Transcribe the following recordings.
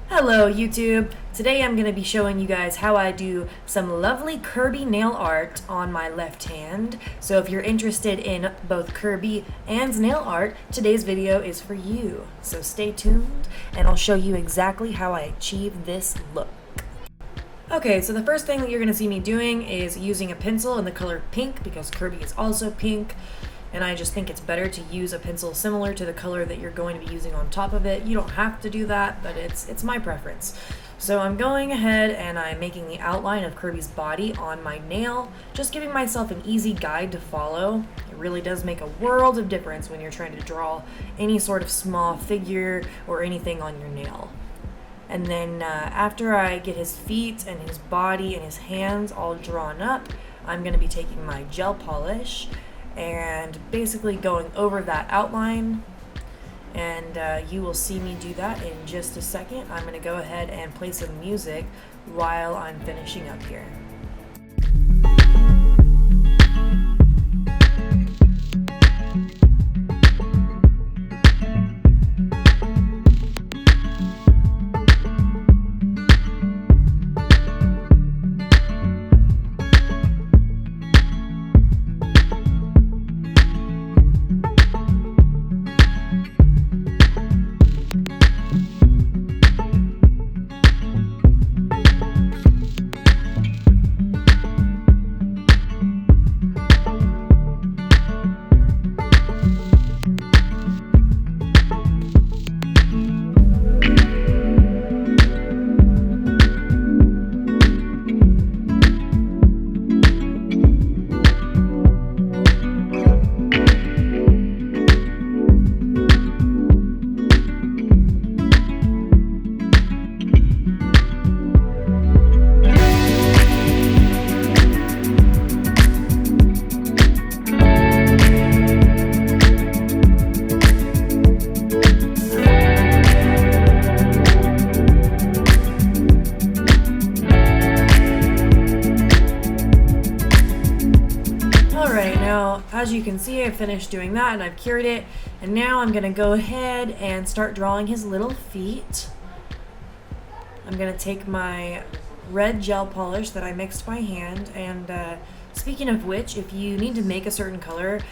Hello YouTube! Today I'm going to be showing you guys how I do some lovely Kirby nail art on my left hand. So if you're interested in both Kirby and nail art, today's video is for you. So stay tuned and I'll show you exactly how I achieve this look. Okay, so the first thing that you're going to see me doing is using a pencil in the color pink because Kirby is also pink. And I just think it's better to use a pencil similar to the color that you're going to be using on top of it. You don't have to do that, but it's my preference. So I'm going ahead and I'm making the outline of Kirby's body on my nail, just giving myself an easy guide to follow. It really does make a world of difference when you're trying to draw any sort of small figure or anything on your nail. And then after I get his feet and his body and his hands all drawn up, I'm going to be taking my gel polish and basically going over that outline, and you will see me do that in just a second. I'm going to go ahead and play some music while I'm finishing up here. As you can see, I've finished doing that and I've cured it, and now I'm going to go ahead and start drawing his little feet. I'm going to take my red gel polish that I mixed by hand, and speaking of which, if you need to make a certain color,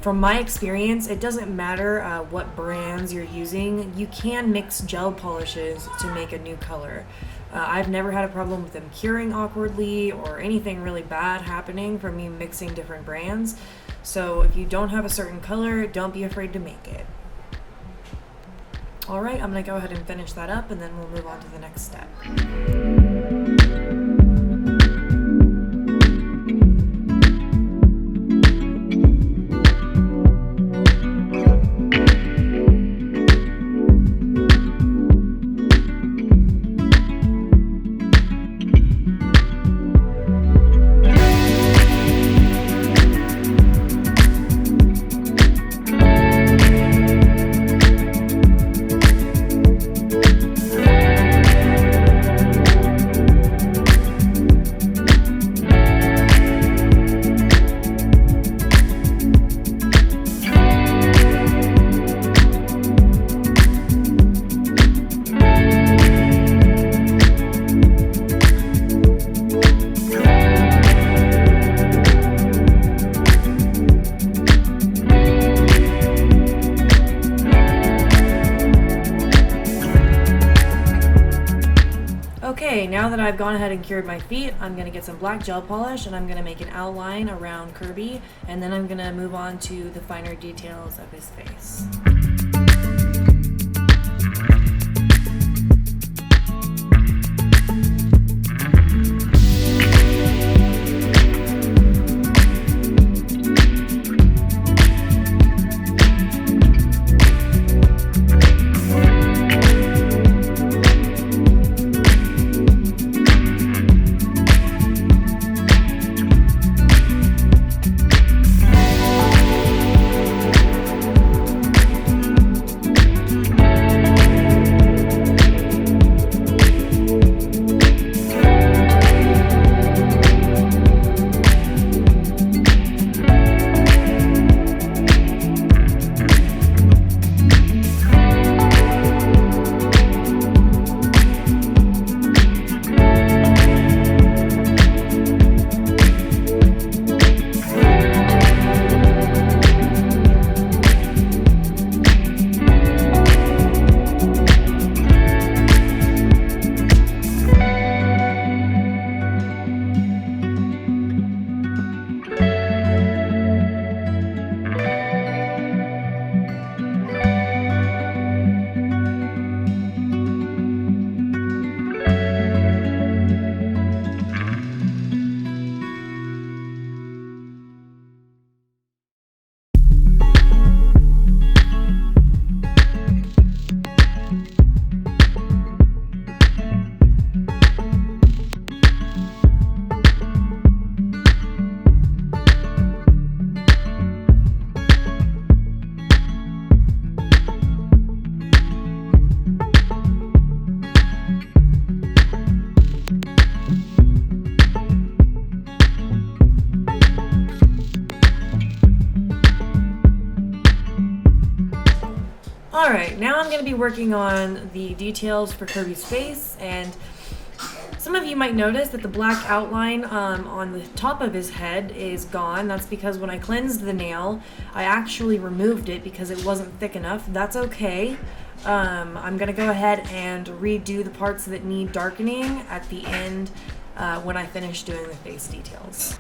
from my experience, it doesn't matter what brands you're using. You can mix gel polishes to make a new color. I've never had a problem with them curing awkwardly or anything really bad happening from me mixing different brands. So if you don't have a certain color, don't be afraid to make it. Alright, I'm going to go ahead and finish that up and then we'll move on to the next step. Okay, now that I've gone ahead and cured my feet, I'm going to get some black gel polish and I'm going to make an outline around Kirby, and then I'm going to move on to the finer details of his face. going to be working on the details for Kurby's face, and some of you might notice that the black outline on the top of his head is gone. That's because when I cleansed the nail, I actually removed it because it wasn't thick enough. That's okay. I'm going to go ahead and redo the parts that need darkening at the end when I finish doing the face details.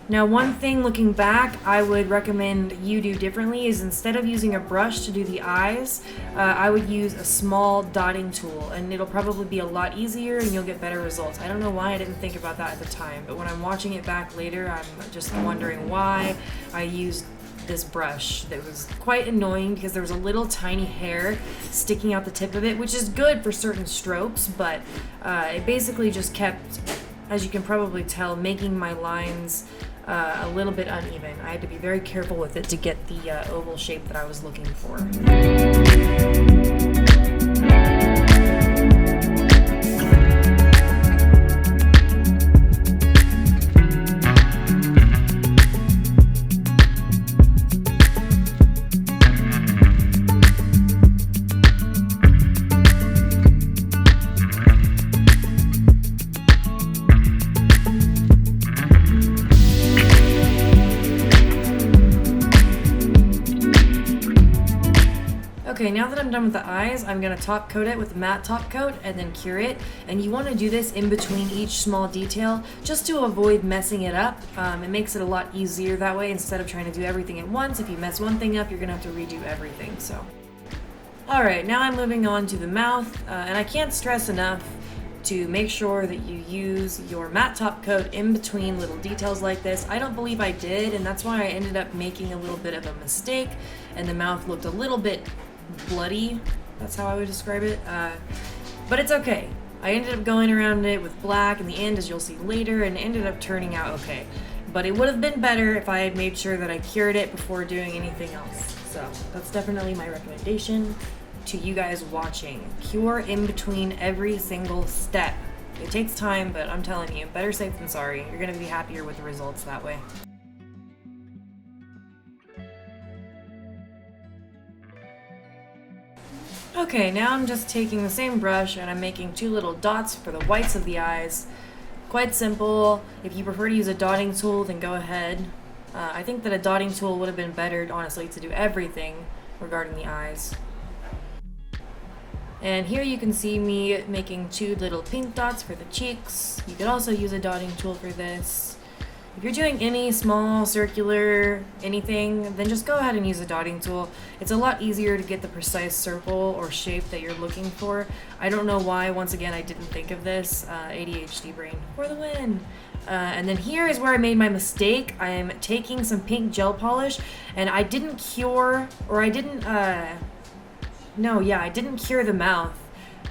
Now, one thing looking back I would recommend you do differently is instead of using a brush to do the eyes, I would use a small dotting tool, and it'll probably be a lot easier and you'll get better results. I don't know why I didn't think about that at the time, but when I'm watching it back later, I'm just wondering why I used this brush. That was quite annoying because there was a little tiny hair sticking out the tip of it, which is good for certain strokes, but it basically just kept, as you can probably tell, making my lines a little bit uneven. I had to be very careful with it to get the oval shape that I was looking for. Okay, now that I'm done with the eyes, I'm going to top coat it with a matte top coat and then cure it. And you want to do this in between each small detail just to avoid messing it up. It makes it a lot easier that way instead of trying to do everything at once. If you mess one thing up, you're going to have to redo everything. So, alright, now I'm moving on to the mouth. And I can't stress enough to make sure that you use your matte top coat in between little details like this. I don't believe I did, and that's why I ended up making a little bit of a mistake, and the mouth looked a little bit bloody. That's how I would describe it. But it's okay. I ended up going around it with black in the end, as you'll see later, and it ended up turning out okay. But it would have been better if I had made sure that I cured it before doing anything else. So that's definitely my recommendation to you guys watching. Cure in between every single step. It takes time, but I'm telling you, better safe than sorry. You're going to be happier with the results that way. Okay, now I'm just taking the same brush and I'm making two little dots for the whites of the eyes. Quite simple. If you prefer to use a dotting tool, then go ahead. I think that a dotting tool would have been better, honestly, to do everything regarding the eyes. And here you can see me making two little pink dots for the cheeks. You could also use a dotting tool for this. If you're doing any small, circular, anything, then just go ahead and use a dotting tool. It's a lot easier to get the precise circle or shape that you're looking for. I don't know why, once again, I didn't think of this. ADHD brain for the win. And then here is where I made my mistake. I am taking some pink gel polish, and I didn't cure, or I didn't, I didn't cure the mouth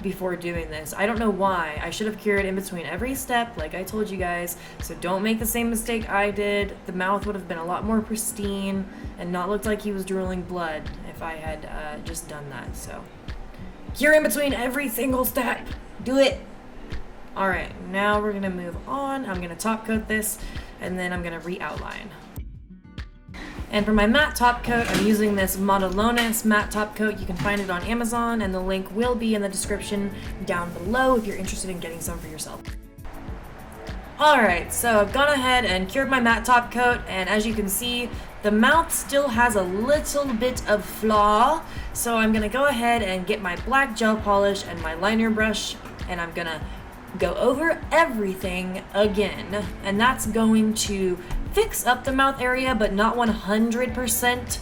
before doing this. I don't know why. I should have cured in between every step, like I told you guys, so don't make the same mistake I did. The mouth would have been a lot more pristine and not looked like he was drooling blood if I had just done that. So cure in between every single step. Do it. Alright, now we're gonna move on. I'm gonna top coat this, and then I'm gonna re-outline. And for my matte top coat, I'm using this Modelones matte top coat. You can find it on Amazon, and the link will be in the description down below if you're interested in getting some for yourself. Alright, so I've gone ahead and cured my matte top coat, and as you can see, the mouth still has a little bit of flaw, so I'm going to go ahead and get my black gel polish and my liner brush, and I'm going to go over everything again, and that's going to fix up the mouth area, but not 100%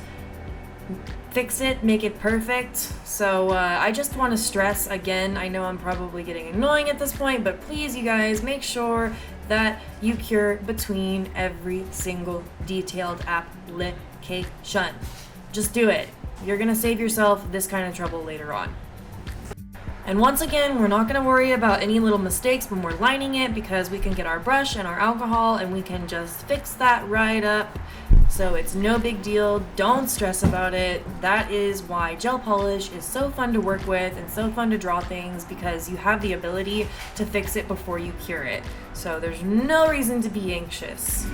fix it, make it perfect. So I just want to stress again, I know I'm probably getting annoying at this point, but please, you guys, make sure that you cure between every single detailed application. Just do it. You're gonna save yourself this kind of trouble later on. And once again, we're not going to worry about any little mistakes when we're lining it, because we can get our brush and our alcohol and we can just fix that right up. So it's no big deal. Don't stress about it. That is why gel polish is so fun to work with and so fun to draw things, because you have the ability to fix it before you cure it. So there's no reason to be anxious.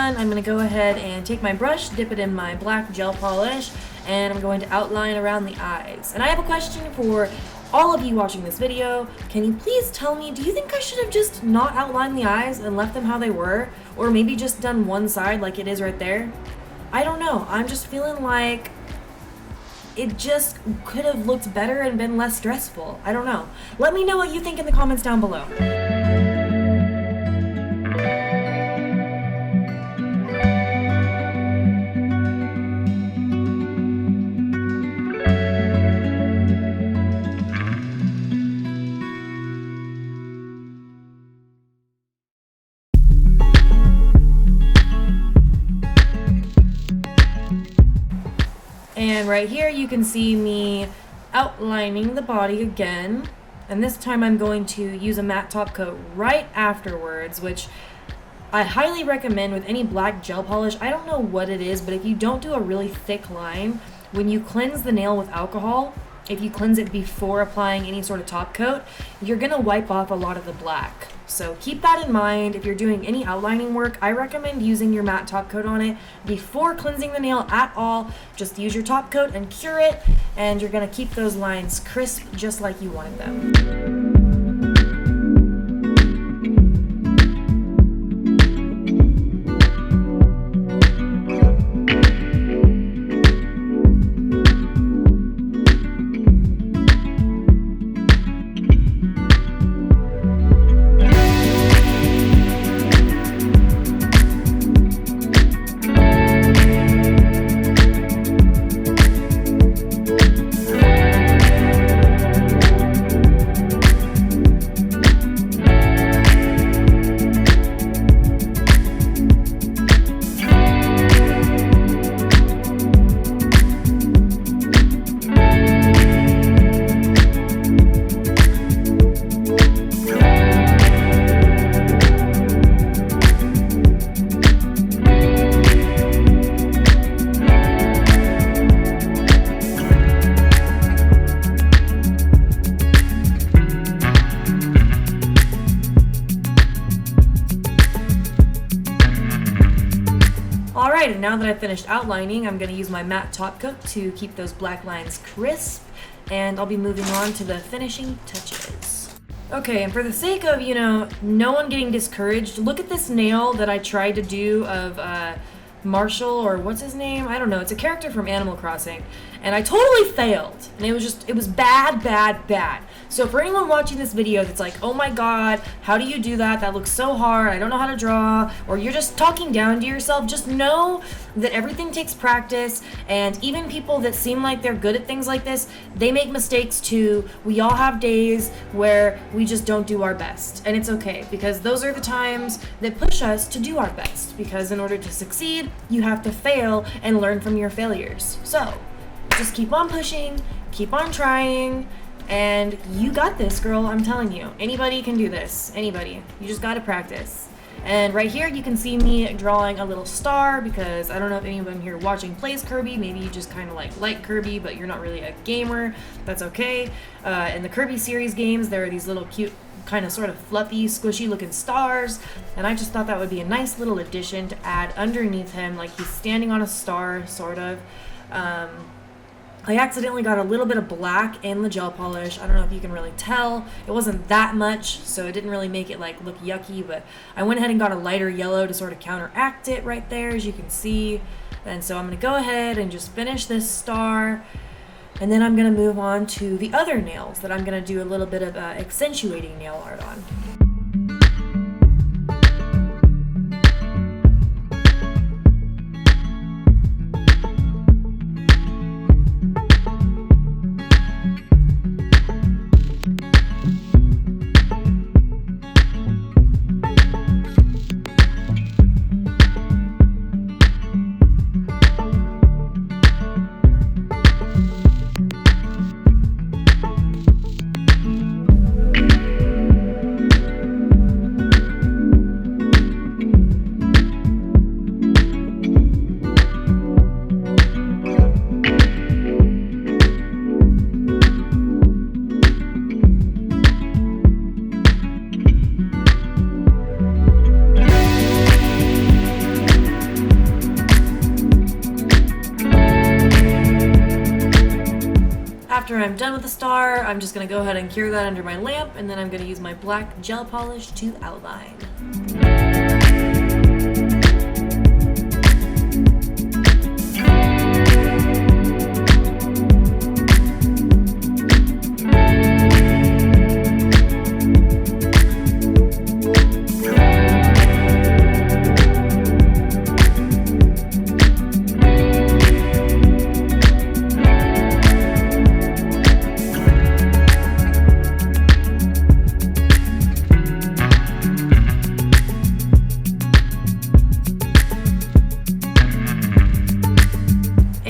done, I'm going to go ahead and take my brush, dip it in my black gel polish, and I'm going to outline around the eyes. And I have a question for all of you watching this video. Can you please tell me, do you think I should have just not outlined the eyes and left them how they were? Or maybe just done one side like it is right there? I don't know. I'm just feeling like it just could have looked better and been less stressful. I don't know. Let me know what you think in the comments down below. And right here you can see me outlining the body again, and this time I'm going to use a matte top coat right afterwards, which I highly recommend with any black gel polish. I don't know what it is, but if you don't do a really thick line, when you cleanse the nail with alcohol, if you cleanse it before applying any sort of top coat, you're gonna wipe off a lot of the black. So keep that in mind. If you're doing any outlining work, I recommend using your matte top coat on it before cleansing the nail at all. Just use your top coat and cure it, and you're gonna keep those lines crisp just like you wanted them. Alright, and now that I've finished outlining, I'm going to use my matte top coat to keep those black lines crisp, and I'll be moving on to the finishing touches. Okay, and for the sake of, no one getting discouraged, look at this nail that I tried to do of Marshall, or what's his name? I don't know. It's a character from Animal Crossing. And I totally failed. And it was bad, bad, bad. So for anyone watching this video that's like, oh my god, how do you do that? That looks so hard. I don't know how to draw. Or you're just talking down to yourself. Just know that everything takes practice. And even people that seem like they're good at things like this, they make mistakes too. We all have days where we just don't do our best. And it's okay, because those are the times that push us to do our best. Because in order to succeed, you have to fail and learn from your failures. So just keep on pushing, keep on trying, and you got this, girl. I'm telling you, anybody can do this. Anybody. You just gotta practice. And right here you can see me drawing a little star, because I don't know if anyone here watching plays Kirby. Maybe you just kind of like Kirby, but you're not really a gamer. That's okay. In the Kirby series games, there are these little cute, kind of sort of fluffy, squishy looking stars, and I just thought that would be a nice little addition to add underneath him, like he's standing on a star, sort of. I accidentally got a little bit of black in the gel polish. I don't know if you can really tell. It wasn't that much, so it didn't really make it like look yucky, but I went ahead and got a lighter yellow to sort of counteract it right there, as you can see. And so I'm going to go ahead and just finish this star, and then I'm going to move on to the other nails that I'm going to do a little bit of accentuating nail art on. after I'm done with the star, I'm just going to go ahead and cure that under my lamp, and then I'm going to use my black gel polish to outline.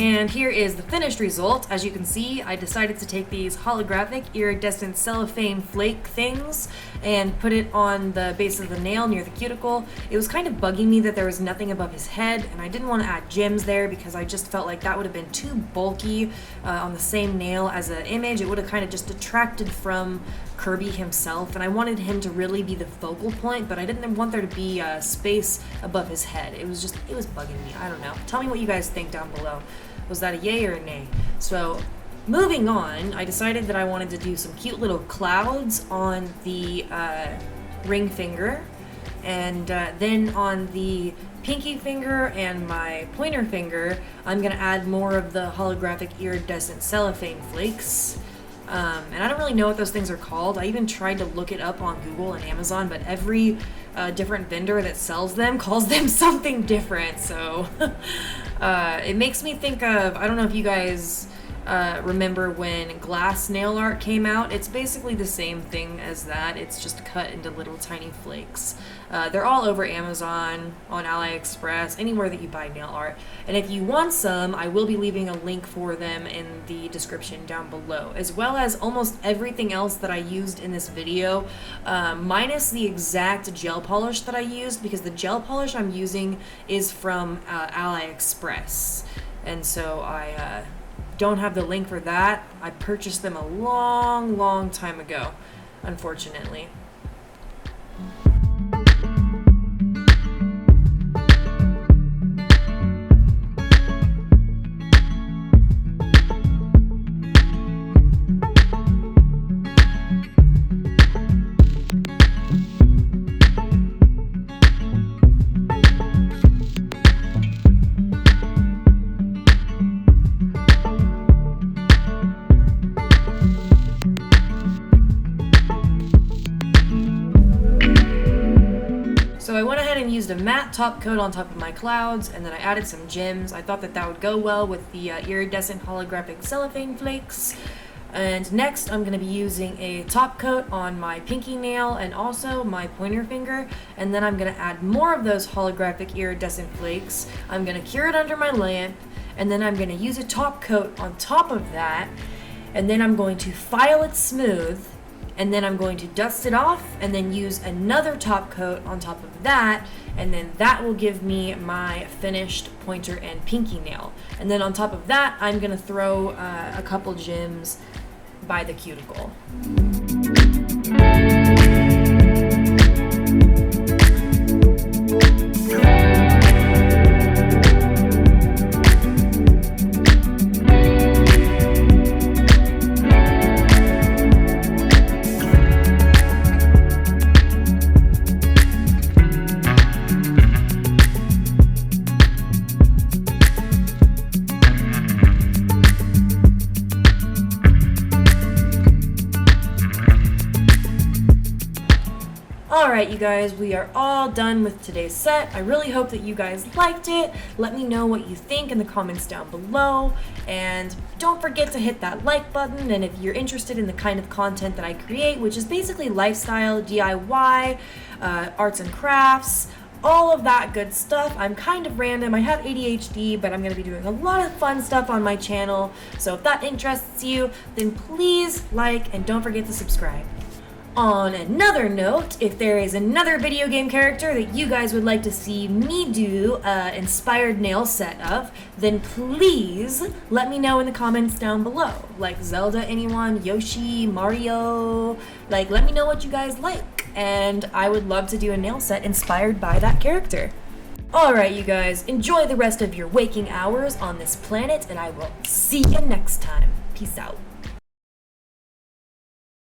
And here is the finished result. As you can see, I decided to take these holographic iridescent cellophane flake things and put it on the base of the nail near the cuticle. It was kind of bugging me that there was nothing above his head, and I didn't want to add gems there because I just felt like that would have been too bulky on the same nail as an image. It would have kind of just detracted from Kurby himself, and I wanted him to really be the focal point, but I didn't want there to be space above his head. It was bugging me. I don't know. Tell me what you guys think down below. Was that a yay or a nay? So, moving on, I decided that I wanted to do some cute little clouds on the ring finger, and then on the pinky finger and my pointer finger, I'm going to add more of the holographic iridescent cellophane flakes. And I don't really know what those things are called. I even tried to look it up on Google and Amazon, but every different vendor that sells them calls them something different. So it makes me think of, I don't know if you guys remember when glass nail art came out. It's basically the same thing as that. It's just cut into little tiny flakes. They're all over Amazon, on AliExpress, anywhere that you buy nail art. And if you want some, I will be leaving a link for them in the description down below, as well as almost everything else that I used in this video, minus the exact gel polish that I used, because the gel polish I'm using is from AliExpress. And so I don't have the link for that. I purchased them a long time ago, unfortunately. So I went ahead and used a matte top coat on top of my clouds, and then I added some gems. I thought that that would go well with the iridescent holographic cellophane flakes. And next I'm going to be using a top coat on my pinky nail and also my pointer finger, and then I'm going to add more of those holographic iridescent flakes. I'm going to cure it under my lamp, and then I'm going to use a top coat on top of that, and then I'm going to file it smooth, and then I'm going to dust it off and then use another top coat on top of that, and then that will give me my finished pointer and pinky nail. And then on top of that, I'm going to throw a couple gems by the cuticle. Alright, you guys, we are all done with today's set. I really hope that you guys liked it. Let me know what you think in the comments down below. And don't forget to hit that like button. And if you're interested in the kind of content that I create, which is basically lifestyle, DIY, arts and crafts, all of that good stuff. I'm kind of random. I have ADHD, but I'm going to be doing a lot of fun stuff on my channel. So if that interests you, then please like and don't forget to subscribe. On another note, if there is another video game character that you guys would like to see me do inspired nail set of, then please let me know in the comments down below. Like Zelda, anyone, Yoshi, Mario, like let me know what you guys like. And I would love to do a nail set inspired by that character. Alright, you guys, enjoy the rest of your waking hours on this planet, and I will see you next time. Peace out.